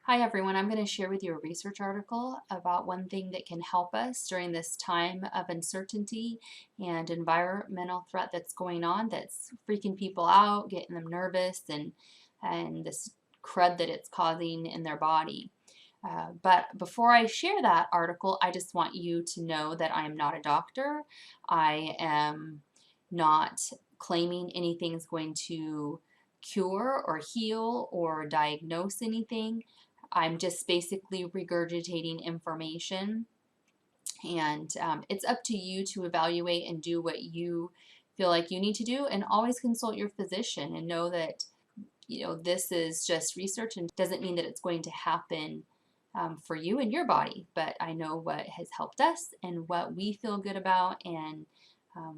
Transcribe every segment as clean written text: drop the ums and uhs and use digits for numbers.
Hi everyone, I'm going to share with you a research article about one thing that can help us during this time of uncertainty and environmental threat that's going on that's freaking people out, getting them nervous, and this crud that it's causing in their body. But before I share that article, I just want you to know that I am not a doctor. I am not claiming anything's going to cure or heal or diagnose anything. I'm just basically regurgitating information, and it's up to you to evaluate and do what you feel like you need to do, and always consult your physician and know that this is just research and doesn't mean that it's going to happen for you and your body. But I know what has helped us and what we feel good about, and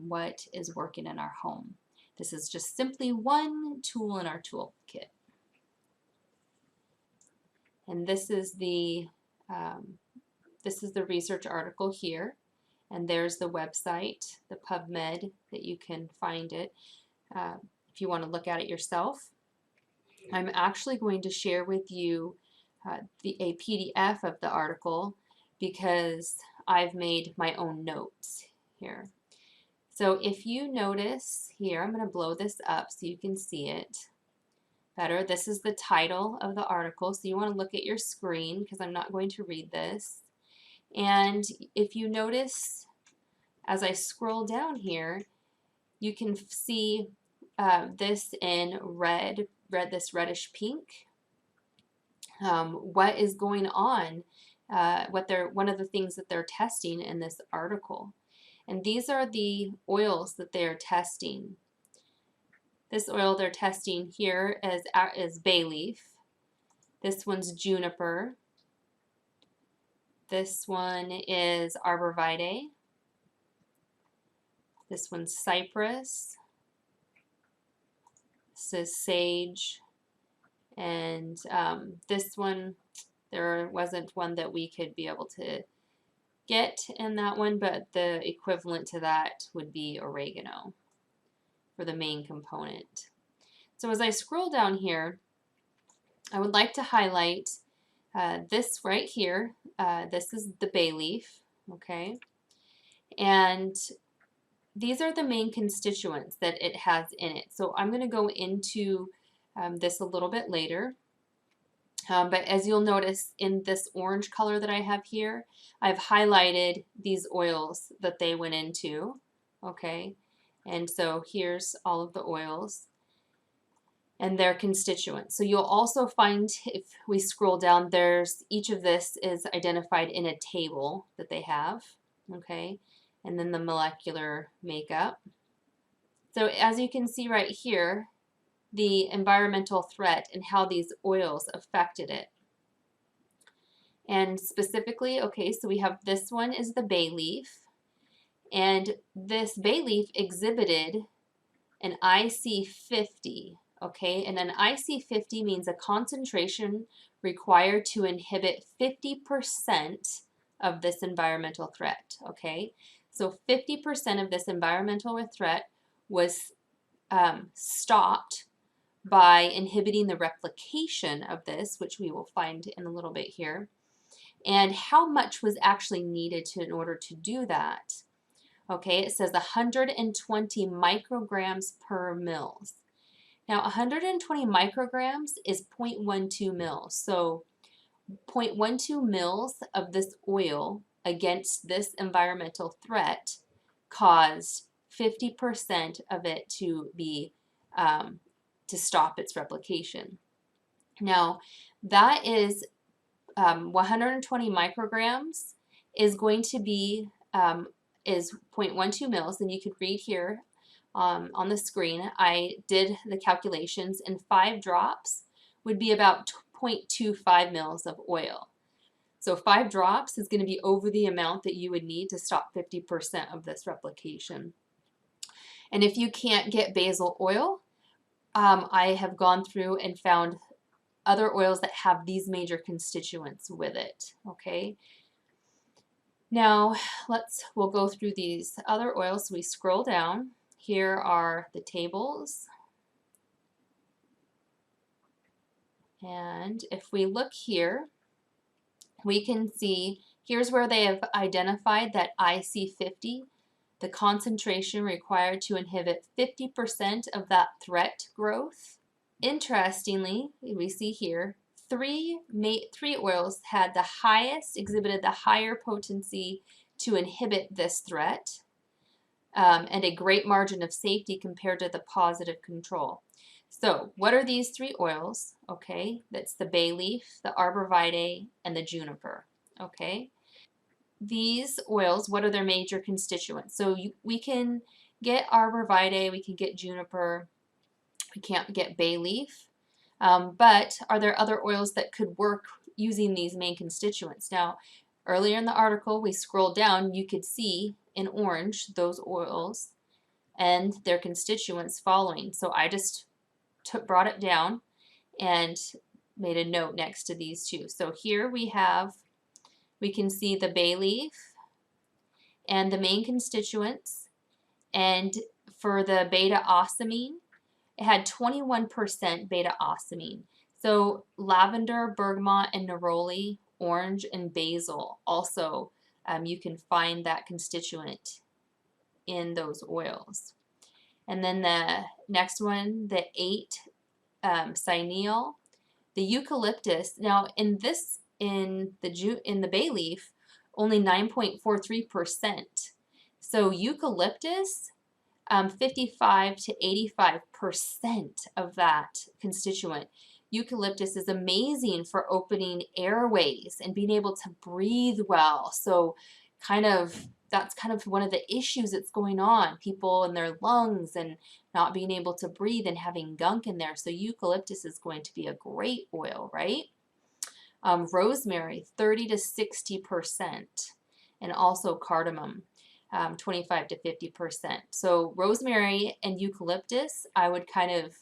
what is working in our home. This is just simply one tool in our toolkit. And this is the research article here, and there's the website, the PubMed, that you can find it if you want to look at it yourself. I'm actually going to share with you a PDF of the article because I've made my own notes here. So if you notice here, I'm going to blow this up so you can see it better. This is the title of the article, so you want to look at your screen because I'm not going to read this. And if you notice, as I scroll down here, you can see this in red, this reddish pink. What is going on? One of the things that they're testing in this article, and these are the oils that they are testing. This oil they're testing here is bay leaf. This one's juniper. This one is arborvitae. This one's cypress. This is sage. And this one, there wasn't one that we could be able to get in that one, but the equivalent to that would be oregano for the main component. So as I scroll down here, I would like to highlight this right here. This is the bay leaf, okay? And these are the main constituents that it has in it. So I'm going to go into this a little bit later. But as you'll notice in this orange color that I have here, I've highlighted these oils that they went into, okay? And so here's all of the oils and their constituents. So you'll also find, if we scroll down, each of this is identified in a table that they have, okay? And then the molecular makeup. So as you can see right here, the environmental threat and how these oils affected it. And specifically, okay, so we have this one is the bay leaf, and this bay leaf exhibited an IC50, okay, and an IC50 means a concentration required to inhibit 50% of this environmental threat, okay? So 50% of this environmental threat was stopped by inhibiting the replication of this, which we will find in a little bit here. And how much was actually needed in order to do that? Okay, it says 120 micrograms per mils. Now 120 micrograms is 0.12 mils. So 0.12 mils of this oil against this environmental threat caused 50% of it to be to stop its replication. Now that is 120 micrograms is going to be is 0.12 mils, and you could read here on the screen. I did the calculations, and 5 drops would be about 0.25 mils of oil. So 5 drops is going to be over the amount that you would need to stop 50% of this replication. And if you can't get basil oil, I have gone through and found other oils that have these major constituents with it, okay? Now, we'll go through these other oils. So we scroll down. Here are the tables. And if we look here, we can see here's where they have identified that IC50, the concentration required to inhibit 50% of that threat growth. Interestingly, we see here, three oils had the highest, exhibited the higher potency to inhibit this threat, and a great margin of safety compared to the positive control. So what are these 3 oils? Okay, that's the bay leaf, the arborvitae, and the juniper. Okay, these oils, what are their major constituents? So we can get arborvitae, we can get juniper, we can't get bay leaf, but are there other oils that could work using these main constituents? Now, earlier in the article, we scrolled down, you could see in orange those oils and their constituents following. So I just brought it down and made a note next to these two. So here we can see the bay leaf and the main constituents. And for the beta-ocimene, it had 21% beta-ocimene. So lavender, bergamot, and neroli, orange, and basil also, you can find that constituent in those oils. And then the next one, the 8-cineal, the eucalyptus. Now in the bay leaf, only 9.43%. So eucalyptus, 55 to 85% of that constituent. Eucalyptus is amazing for opening airways and being able to breathe well. So that's kind of one of the issues that's going on. People in their lungs and not being able to breathe and having gunk in there. So eucalyptus is going to be a great oil, right? Rosemary, 30 to 60%, and also cardamom, 25 to 50%. So rosemary and eucalyptus, I would kind of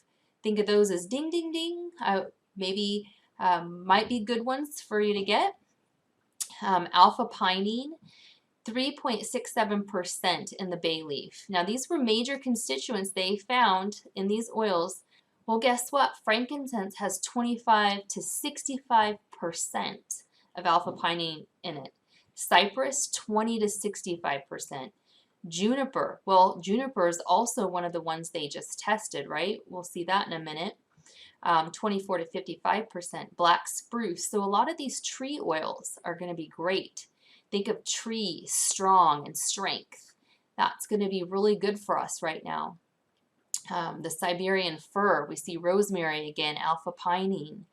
think of those as ding, ding, ding. Maybe might be good ones for you to get. Alpha pinene, 3.67% in the bay leaf. Now these were major constituents they found in these oils. Well, guess what? Frankincense has 25 to 65% of alpha pinene in it. Cypress, 20 to 65%. Juniper, well, juniper is also one of the ones they just tested, right? We'll see that in a minute. 24 to 55%. Black spruce. So a lot of these tree oils are going to be great. Think of tree, strong, and strength. That's going to be really good for us right now. The Siberian fir, we see rosemary again, alpha pinene.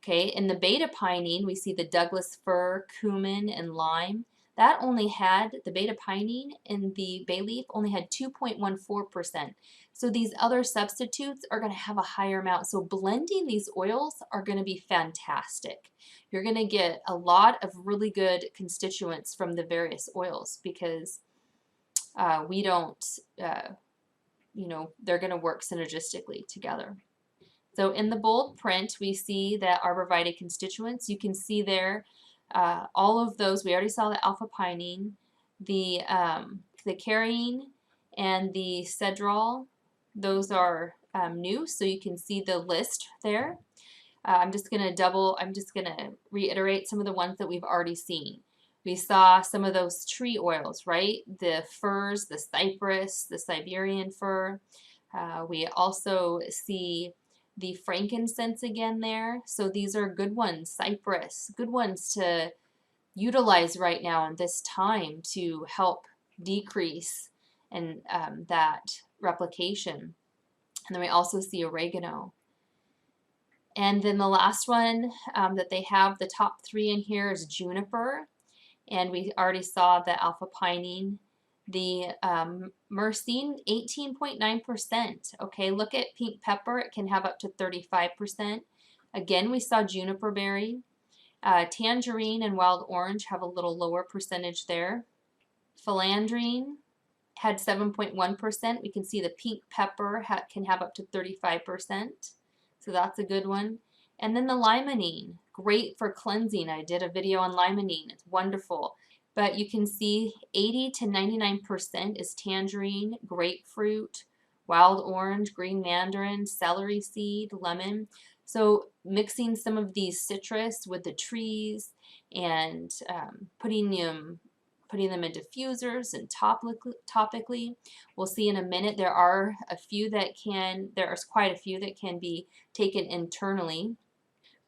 Okay, in the beta pinene, we see the Douglas fir, cumin, and lime. That only had, the beta pinene in the bay leaf only had 2.14%. So these other substitutes are going to have a higher amount. So blending these oils are going to be fantastic. You're going to get a lot of really good constituents from the various oils because we don't, they're going to work synergistically together. So in the bold print, we see the arborvitae constituents. You can see there all of those. We already saw the alpha pinene, the carine, and the cedrol. Those are new, so you can see the list there. I'm just going to reiterate some of the ones that we've already seen. We saw some of those tree oils, right? The firs, the cypress, the Siberian fir. We also see the frankincense again there. So these are good ones. Cypress, good ones to utilize right now in this time to help decrease and that replication. And then we also see oregano. And then the last one that they have, the top 3 in here, is juniper. And we already saw the alpha pinene. The myrcene, 18.9%. Okay, look at pink pepper. It can have up to 35%. Again, we saw juniper berry. Tangerine and wild orange have a little lower percentage there. Philandrine had 7.1%. We can see the pink pepper can have up to 35%. So that's a good one. And then the limonene, great for cleansing. I did a video on limonene. It's wonderful. But you can see 80 to 99% is tangerine, grapefruit, wild orange, green mandarin, celery seed, lemon. So mixing some of these citrus with the trees and putting them in diffusers and topically. We'll see in a minute there are quite a few that can be taken internally.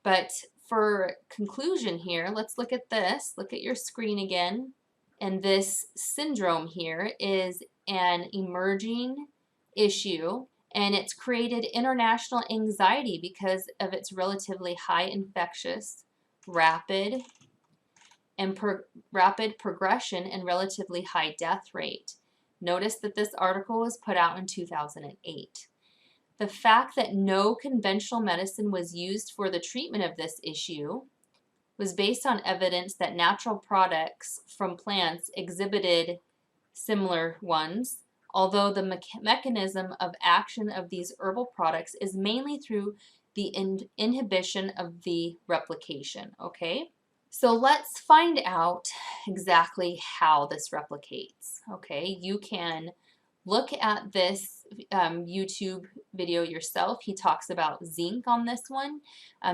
But for conclusion here, let's look at this. Look at your screen again. And this syndrome here is an emerging issue, and it's created international anxiety because of its relatively high infectious, rapid, rapid progression and relatively high death rate. Notice that this article was put out in 2008. The fact that no conventional medicine was used for the treatment of this issue was based on evidence that natural products from plants exhibited similar ones, although the mechanism of action of these herbal products is mainly through the inhibition of the replication, okay? So let's find out exactly how this replicates, okay? You can look at this YouTube video yourself. He talks about zinc on this one.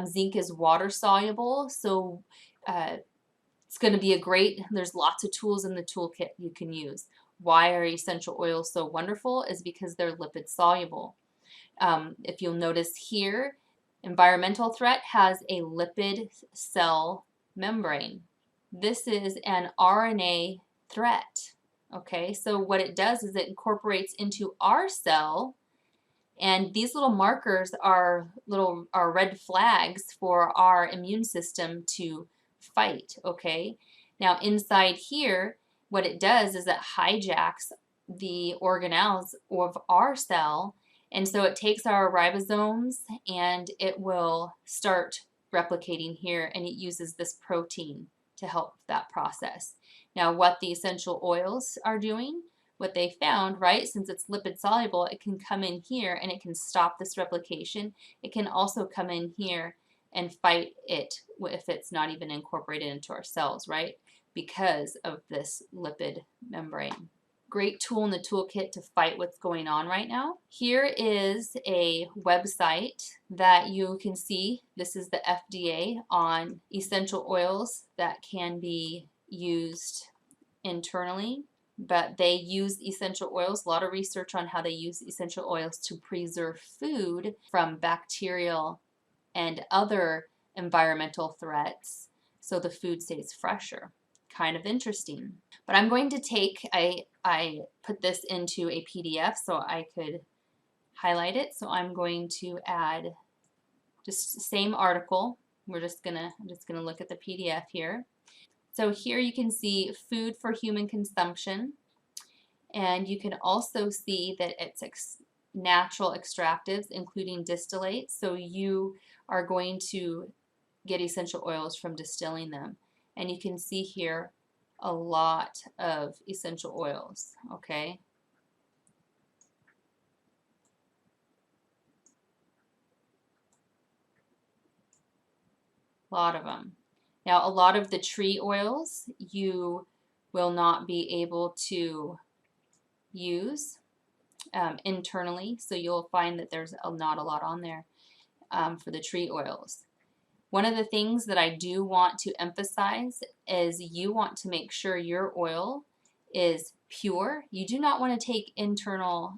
Zinc is water soluble, so it's going to be there's lots of tools in the toolkit you can use. Why are essential oils so wonderful is because they're lipid soluble. If you'll notice here, environmental threat has a lipid cell membrane. This is an RNA threat. Okay, so what it does is it incorporates into our cell, and these little markers are red flags for our immune system to fight. Okay, now inside here, what it does is it hijacks the organelles of our cell, and so it takes our ribosomes and it will start replicating here, and it uses this protein to help that process. Now, what the essential oils are doing, what they found, right, since it's lipid soluble, it can come in here and it can stop this replication. It can also come in here and fight it if it's not even incorporated into our cells, right, because of this lipid membrane. Great tool in the toolkit to fight what's going on right now. Here is a website that you can see. This is the FDA on essential oils that can be used internally, but they use essential oils, a lot of research on how they use essential oils to preserve food from bacterial and other environmental threats so the food stays fresher. Kind of interesting. But I'm going to I put this into a PDF so I could highlight it. So I'm going to add just same article. I'm just gonna look at the PDF here. So here you can see food for human consumption, and you can also see that it's natural extractives, including distillates. So you are going to get essential oils from distilling them. And you can see here a lot of essential oils, okay? A lot of them. Now, a lot of the tree oils you will not be able to use internally, so you'll find that there's not a lot on there for the tree oils. One of the things that I do want to emphasize is you want to make sure your oil is pure. You do not want to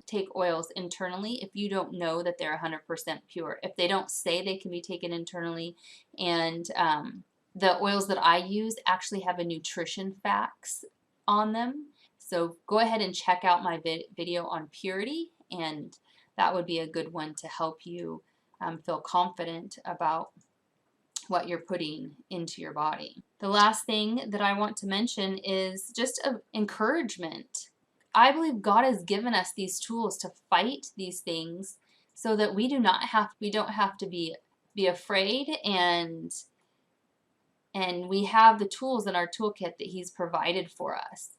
take oils internally if you don't know that they're 100% pure. If they don't say they can be taken internally, and the oils that I use actually have a nutrition facts on them. So go ahead and check out my video on purity, and that would be a good one to help you feel confident about what you're putting into your body. The last thing that I want to mention is just encouragement. I believe God has given us these tools to fight these things so that we don't have to be afraid, and we have the tools in our toolkit that He's provided for us.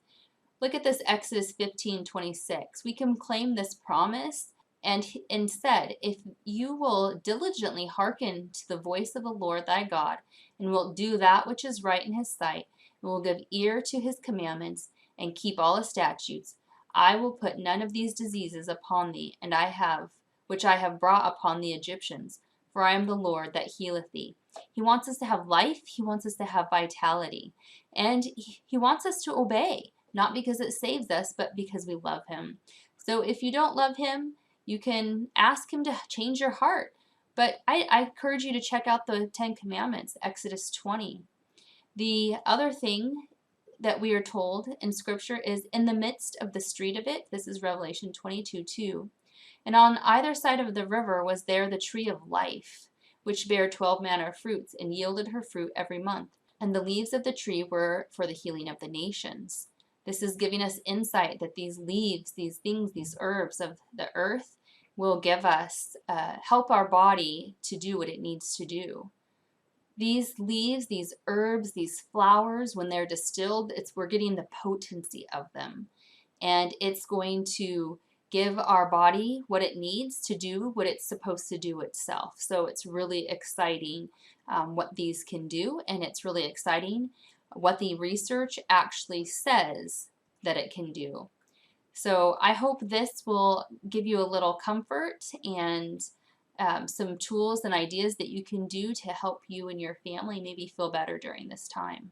Look at this Exodus 15:26. We can claim this promise and said, if you will diligently hearken to the voice of the Lord thy God, and wilt do that which is right in his sight, and will give ear to his commandments, and keep all his statutes, I will put none of these diseases upon thee, which I have brought upon the Egyptians, for I am the Lord that healeth thee. He wants us to have life. He wants us to have vitality. And he wants us to obey, not because it saves us, but because we love him. So if you don't love him, you can ask him to change your heart. But I encourage you to check out the 10 Commandments, Exodus 20. The other thing that we are told in Scripture is in the midst of the street of it, this is Revelation 22:2, and on either side of the river was there the tree of life, which bare 12 manner of fruits, and yielded her fruit every month. And the leaves of the tree were for the healing of the nations. This is giving us insight that these leaves, these things, these herbs of the earth will give us, help our body to do what it needs to do. These leaves, these herbs, these flowers, when they're distilled, we're getting the potency of them. And it's going to give our body what it needs to do what it's supposed to do itself. So it's really exciting what these can do, and it's really exciting what the research actually says that it can do. So I hope this will give you a little comfort and some tools and ideas that you can do to help you and your family maybe feel better during this time.